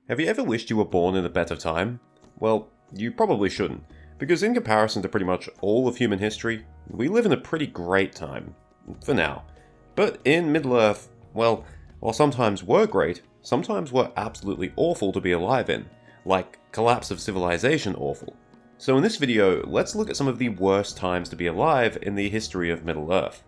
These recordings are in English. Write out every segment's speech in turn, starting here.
Have you ever wished you were born in a better time? Well, you probably shouldn't, because in comparison to pretty much all of human history, we live in a pretty great time. For now. But in Middle-earth, well, while sometimes were great, sometimes were absolutely awful to be alive in. Like, collapse of civilization awful. So in this video, let's look at some of the worst times to be alive in the history of Middle-earth.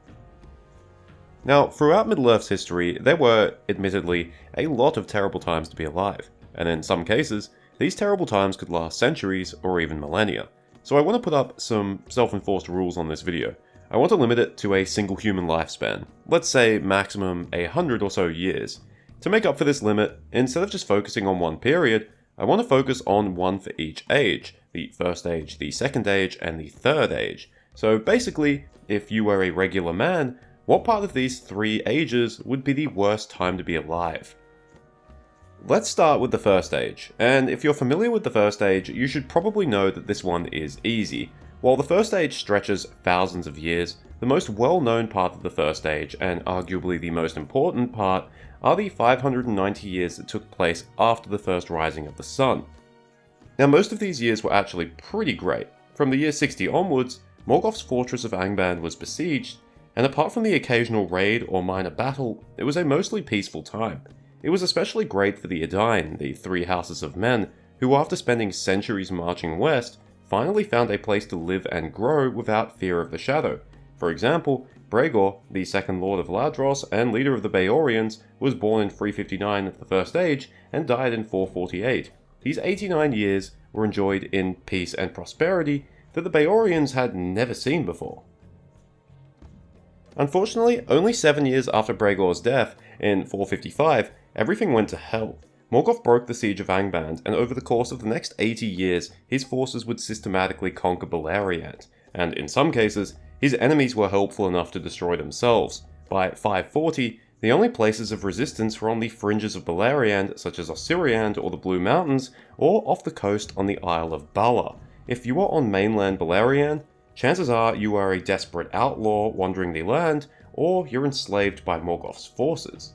Now, throughout Middle-earth's history, there were, admittedly, a lot of terrible times to be alive, and in some cases, these terrible times could last centuries or even millennia. So I want to put up some self-enforced rules on this video. I want to limit it to a single human lifespan, let's say maximum 100 or so years. To make up for this limit, instead of just focusing on one period, I want to focus on one for each age, the first age, the second age, and the third age. So basically, if you were a regular man, what part of these three ages would be the worst time to be alive? Let's start with the first age, and if you're familiar with the first age, you should probably know that this one is easy. While the first age stretches thousands of years, the most well-known part of the first age, and arguably the most important part, are the 590 years that took place after the first rising of the sun. Now most of these years were actually pretty great. From the year 60 onwards, Morgoth's fortress of Angband was besieged, and apart from the occasional raid or minor battle, it was a mostly peaceful time. It was especially great for the Edain, the three houses of men, who after spending centuries marching west, finally found a place to live and grow without fear of the shadow. For example, Bregor, the second lord of Ladros and leader of the Baorians, was born in 359 of the First Age and died in 448. These 89 years were enjoyed in peace and prosperity that the Baorians had never seen before. Unfortunately, only 7 years after Bregor's death, in 455, everything went to hell. Morgoth broke the siege of Angband, and over the course of the next 80 years, his forces would systematically conquer Beleriand, and in some cases, his enemies were helpful enough to destroy themselves. By 540, the only places of resistance were on the fringes of Beleriand, such as Osiriand or the Blue Mountains, or off the coast on the Isle of Bala. If you were on mainland Beleriand, chances are you are a desperate outlaw wandering the land, or you're enslaved by Morgoth's forces.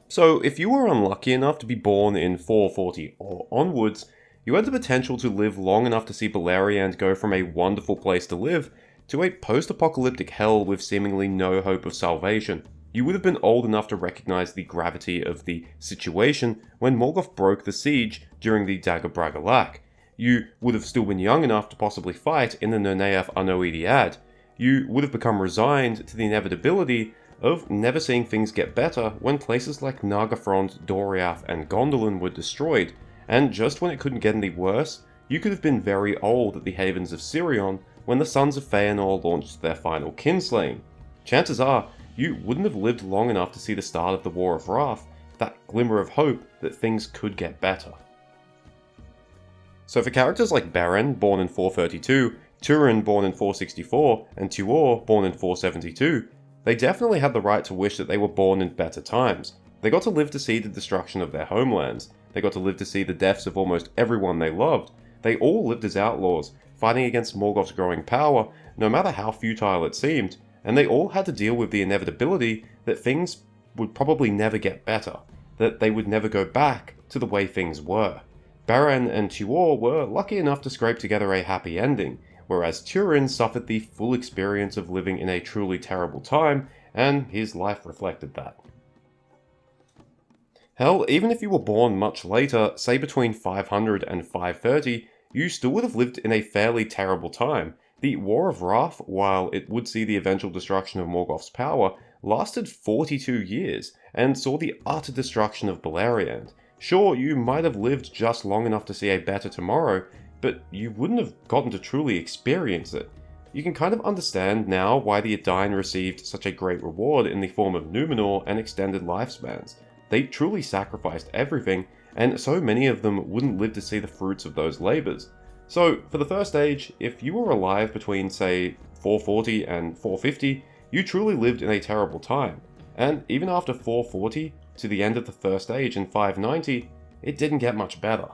So if you were unlucky enough to be born in 440 or onwards, you had the potential to live long enough to see Beleriand go from a wonderful place to live to a post-apocalyptic hell with seemingly no hope of salvation. You would have been old enough to recognize the gravity of the situation when Morgoth broke the siege during the Dagor Bragollach. You would have still been young enough to possibly fight in the Nerneath Anoediad. You would have become resigned to the inevitability of never seeing things get better when places like Nargothrond, Doriath, and Gondolin were destroyed, and just when it couldn't get any worse, you could have been very old at the havens of Sirion when the Sons of Feanor launched their final kinslaying. Chances are, you wouldn't have lived long enough to see the start of the War of Wrath, that glimmer of hope that things could get better. So for characters like Beren, born in 432, Turin, born in 464, and Tuor, born in 472, they definitely had the right to wish that they were born in better times. They got to live to see the destruction of their homelands. They got to live to see the deaths of almost everyone they loved. They all lived as outlaws, fighting against Morgoth's growing power, no matter how futile it seemed, and they all had to deal with the inevitability that things would probably never get better, that they would never go back to the way things were. Beren and Tuor were lucky enough to scrape together a happy ending, whereas Turin suffered the full experience of living in a truly terrible time, and his life reflected that. Hell, even if you were born much later, say between 500 and 530, you still would have lived in a fairly terrible time. The War of Wrath, while it would see the eventual destruction of Morgoth's power, lasted 42 years, and saw the utter destruction of Beleriand. Sure, you might have lived just long enough to see a better tomorrow, but you wouldn't have gotten to truly experience it. You can kind of understand now why the Edain received such a great reward in the form of Numenor and extended lifespans. They truly sacrificed everything, and so many of them wouldn't live to see the fruits of those labours. So, for the First Age, if you were alive between, say, 440 and 450, you truly lived in a terrible time. And even after 440, to the end of the First Age in 590, it didn't get much better.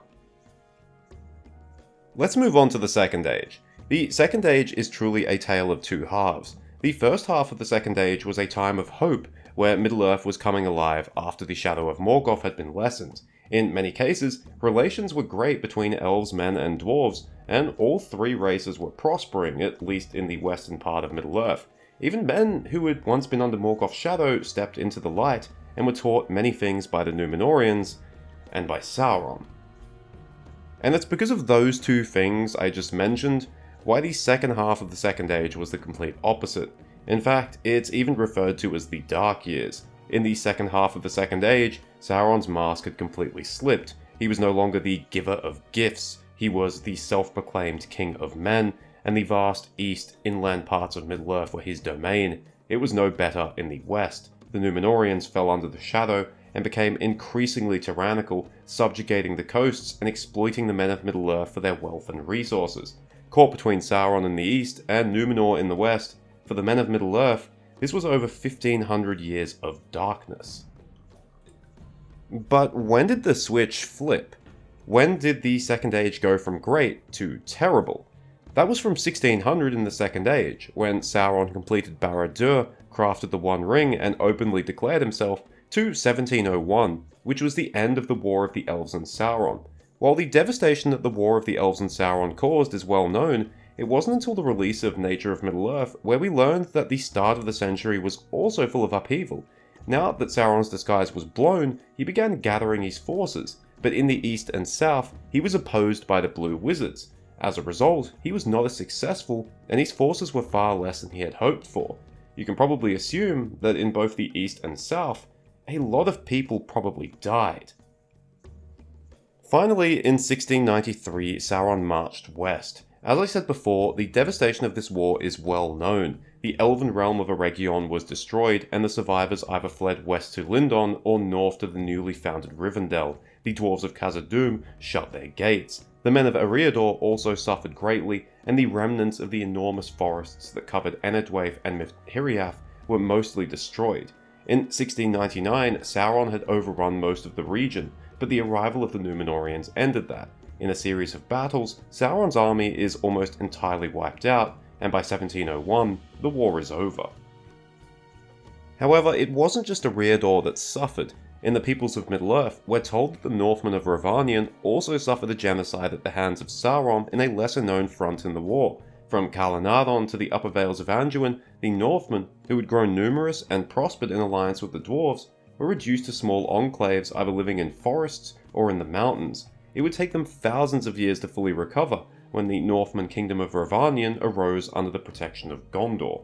Let's move on to the Second Age. The Second Age is truly a tale of two halves. The first half of the Second Age was a time of hope, where Middle-earth was coming alive after the shadow of Morgoth had been lessened. In many cases, relations were great between elves, men, and dwarves, and all three races were prospering, at least in the western part of Middle-earth. Even men who had once been under Morgoth's shadow stepped into the light, and were taught many things by the Númenóreans, and by Sauron. And it's because of those two things I just mentioned, why the second half of the Second Age was the complete opposite. In fact, it's even referred to as the Dark Years. In the second half of the Second Age, Sauron's mask had completely slipped. He was no longer the giver of gifts, he was the self-proclaimed king of men, and the vast east inland parts of Middle-earth were his domain. It was no better in the west. The Númenóreans fell under the shadow and became increasingly tyrannical, subjugating the coasts and exploiting the men of Middle-earth for their wealth and resources. Caught between Sauron in the east and Númenor in the west, for the men of Middle-earth, this was over 1500 years of darkness. But when did the switch flip? When did the Second Age go from great to terrible? That was from 1600 in the Second Age, when Sauron completed Barad-dûr, crafted the One Ring, and openly declared himself, to 1701, which was the end of the War of the Elves and Sauron. While the devastation that the War of the Elves and Sauron caused is well known, it wasn't until the release of Nature of Middle-earth where we learned that the start of the century was also full of upheaval. Now that Sauron's disguise was blown, he began gathering his forces, but in the east and south, he was opposed by the Blue Wizards. As a result, he was not as successful, and his forces were far less than he had hoped for. You can probably assume that in both the east and south, a lot of people probably died. Finally, in 1693, Sauron marched west. As I said before, the devastation of this war is well known. The elven realm of Eregion was destroyed, and the survivors either fled west to Lindon or north to the newly founded Rivendell. The dwarves of Khazad-dûm shut their gates. The men of Eriador also suffered greatly, and the remnants of the enormous forests that covered Enedwaith and Mithriath were mostly destroyed. In 1699, Sauron had overrun most of the region, but the arrival of the Númenóreans ended that. In a series of battles, Sauron's army is almost entirely wiped out, and by 1701, the war is over. However, it wasn't just Eriador that suffered. In the Peoples of Middle-earth, we're told that the Northmen of Rhovanion also suffered a genocide at the hands of Sauron in a lesser-known front in the war. From Calenadon to the Upper Vales of Anduin, the Northmen, who had grown numerous and prospered in alliance with the dwarves, were reduced to small enclaves either living in forests or in the mountains. It would take them thousands of years to fully recover when the Northman kingdom of Rhovanion arose under the protection of Gondor.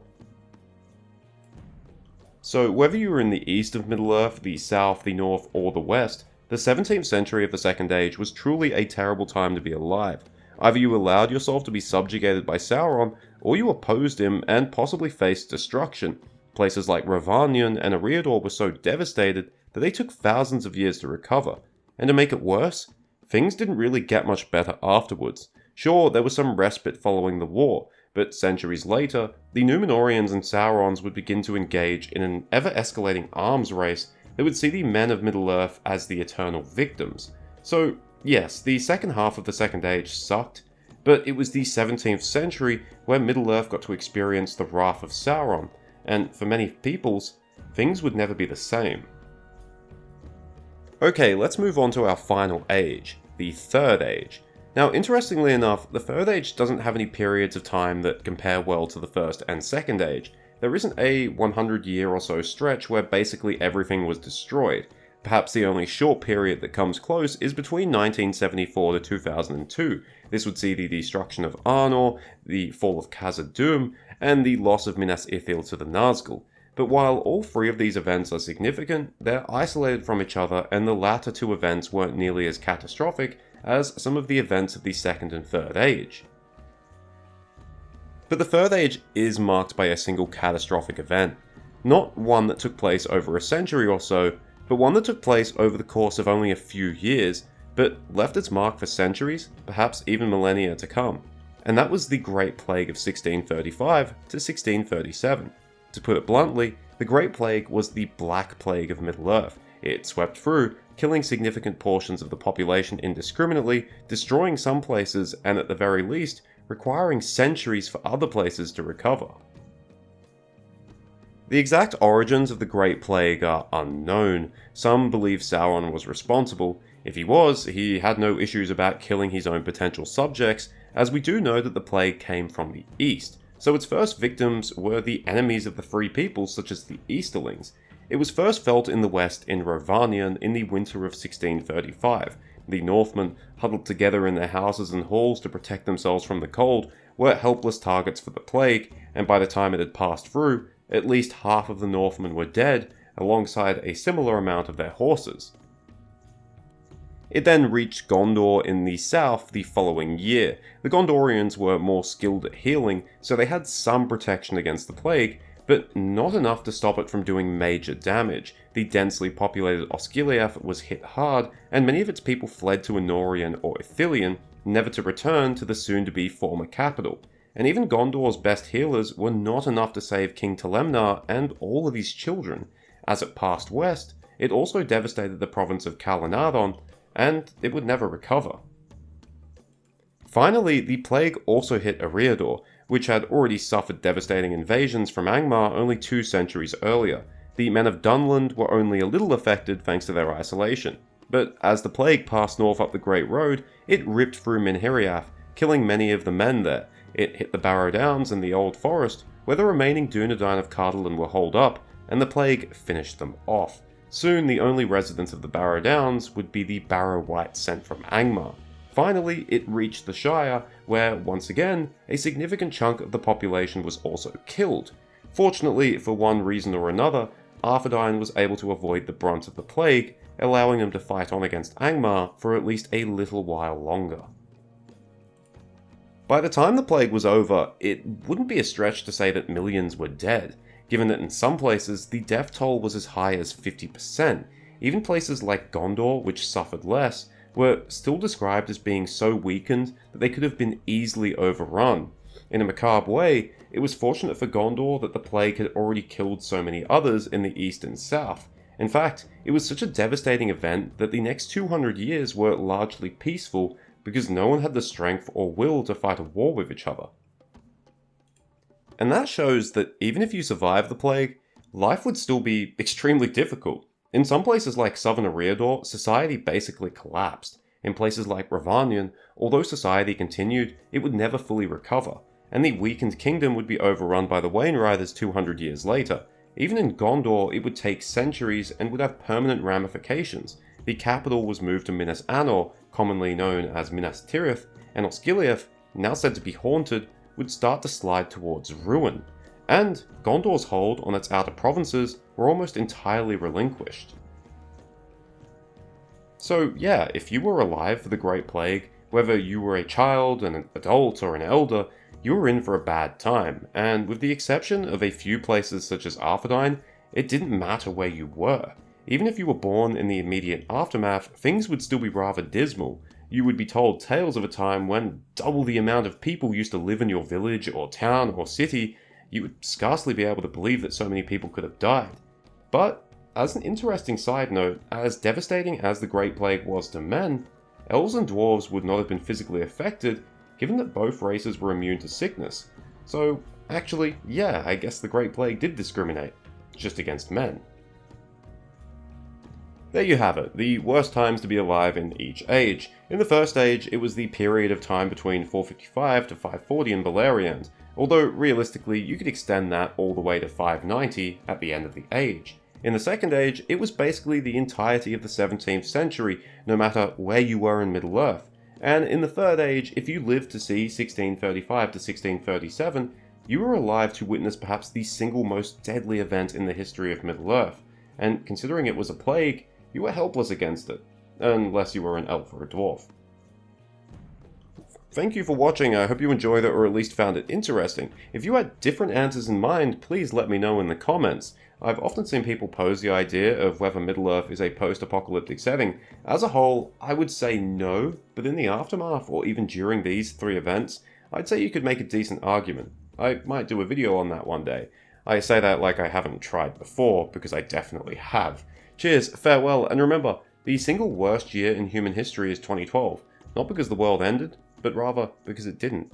So whether you were in the east of Middle-earth, the south, the north, or the west, the 17th century of the Second Age was truly a terrible time to be alive. Either you allowed yourself to be subjugated by Sauron, or you opposed him and possibly faced destruction. Places like Rhovanion and Eriador were so devastated that they took thousands of years to recover. And to make it worse, things didn't really get much better afterwards. Sure, there was some respite following the war, but centuries later, the Númenóreans and Saurons would begin to engage in an ever-escalating arms race that would see the men of Middle-earth as the eternal victims. So, yes, the second half of the Second Age sucked, but it was the 17th century where Middle-earth got to experience the wrath of Sauron, and for many peoples, things would never be the same. Okay, let's move on to our final age, the Third Age. Now, interestingly enough, the Third Age doesn't have any periods of time that compare well to the First and Second Age. There isn't a 100-year or so stretch where basically everything was destroyed. Perhaps the only short period that comes close is between 1974 to 2002. This would see the destruction of Arnor, the fall of Khazad-dûm, and the loss of Minas Ithil to the Nazgûl. But while all three of these events are significant, they're isolated from each other, and the latter two events weren't nearly as catastrophic as some of the events of the Second and Third Age. But the Third Age is marked by a single catastrophic event. Not one that took place over a century or so, but one that took place over the course of only a few years, but left its mark for centuries, perhaps even millennia to come. And that was the Great Plague of 1635 to 1637. To put it bluntly, the Great Plague was the Black Plague of Middle-earth. It swept through, killing significant portions of the population indiscriminately, destroying some places, and at the very least, requiring centuries for other places to recover. The exact origins of the Great Plague are unknown. Some believe Sauron was responsible. If he was, he had no issues about killing his own potential subjects, as we do know that the plague came from the east, so its first victims were the enemies of the free peoples such as the Easterlings. It was first felt in the west in Rovanion in the winter of 1635. The Northmen, huddled together in their houses and halls to protect themselves from the cold, were helpless targets for the plague, and by the time it had passed through, at least half of the Northmen were dead, alongside a similar amount of their horses. It then reached Gondor in the south the following year. The Gondorians were more skilled at healing, so they had some protection against the plague, but not enough to stop it from doing major damage. The densely populated Osgiliath was hit hard, and many of its people fled to Anorion or Ithilien, never to return to the soon-to-be former capital. And even Gondor's best healers were not enough to save King Telemnar and all of his children. As it passed west, it also devastated the province of Kalinadon, and it would never recover. Finally, the plague also hit Eriador, which had already suffered devastating invasions from Angmar only 2 centuries earlier. The men of Dunland were only a little affected thanks to their isolation, but as the plague passed north up the Great Road, it ripped through Minhiriath, killing many of the men there. It hit the Barrow Downs and the Old Forest, where the remaining Dunedain of Cardolan were holed up, and the plague finished them off. Soon, the only residents of the Barrow Downs would be the Barrow Wight sent from Angmar. Finally, it reached the Shire, where, once again, a significant chunk of the population was also killed. Fortunately, for one reason or another, Arthedain was able to avoid the brunt of the plague, allowing them to fight on against Angmar for at least a little while longer. By the time the plague was over, it wouldn't be a stretch to say that millions were dead, given that in some places the death toll was as high as 50%. Even places like Gondor, which suffered less, were still described as being so weakened that they could have been easily overrun. In a macabre way, it was fortunate for Gondor that the plague had already killed so many others in the east and south. In fact, it was such a devastating event that the next 200 years were largely peaceful because no one had the strength or will to fight a war with each other. And that shows that even if you survive the plague, life would still be extremely difficult. In some places like southern Eriador, society basically collapsed. In places like Rovanion, although society continued, it would never fully recover, and the weakened kingdom would be overrun by the Wainriders 200 years later. Even in Gondor, it would take centuries and would have permanent ramifications. The capital was moved to Minas Anor, commonly known as Minas Tirith, and Osgiliath, now said to be haunted, would start to slide towards ruin. And Gondor's hold on its outer provinces were almost entirely relinquished. So yeah, if you were alive for the Great Plague, whether you were a child, an adult, or an elder, you were in for a bad time, and with the exception of a few places such as Arthedain, it didn't matter where you were. Even if you were born in the immediate aftermath, things would still be rather dismal. You would be told tales of a time when double the amount of people used to live in your village or town or city. You would scarcely be able to believe that so many people could have died. But, as an interesting side note, as devastating as the Great Plague was to men, elves and dwarves would not have been physically affected, given that both races were immune to sickness. So, actually, yeah, I guess the Great Plague did discriminate, just against men. There you have it, the worst times to be alive in each age. In the first age, it was the period of time between 455 to 540 in Beleriand, although realistically you could extend that all the way to 590 at the end of the age. In the second age, it was basically the entirety of the 17th century, no matter where you were in Middle-earth. And in the third age, if you lived to see 1635 to 1637, you were alive to witness perhaps the single most deadly event in the history of Middle-earth. And considering it was a plague, you were helpless against it, unless you were an elf or a dwarf. Thank you for watching, I hope you enjoyed it or at least found it interesting. If you had different answers in mind, please let me know in the comments. I've often seen people pose the idea of whether Middle-earth is a post-apocalyptic setting. As a whole, I would say no, but in the aftermath or even during these 3 events, I'd say you could make a decent argument. I might do a video on that one day. I say that like I haven't tried before, because I definitely have. Cheers, farewell, and remember, the single worst year in human history is 2012, not because the world ended, but rather because it didn't.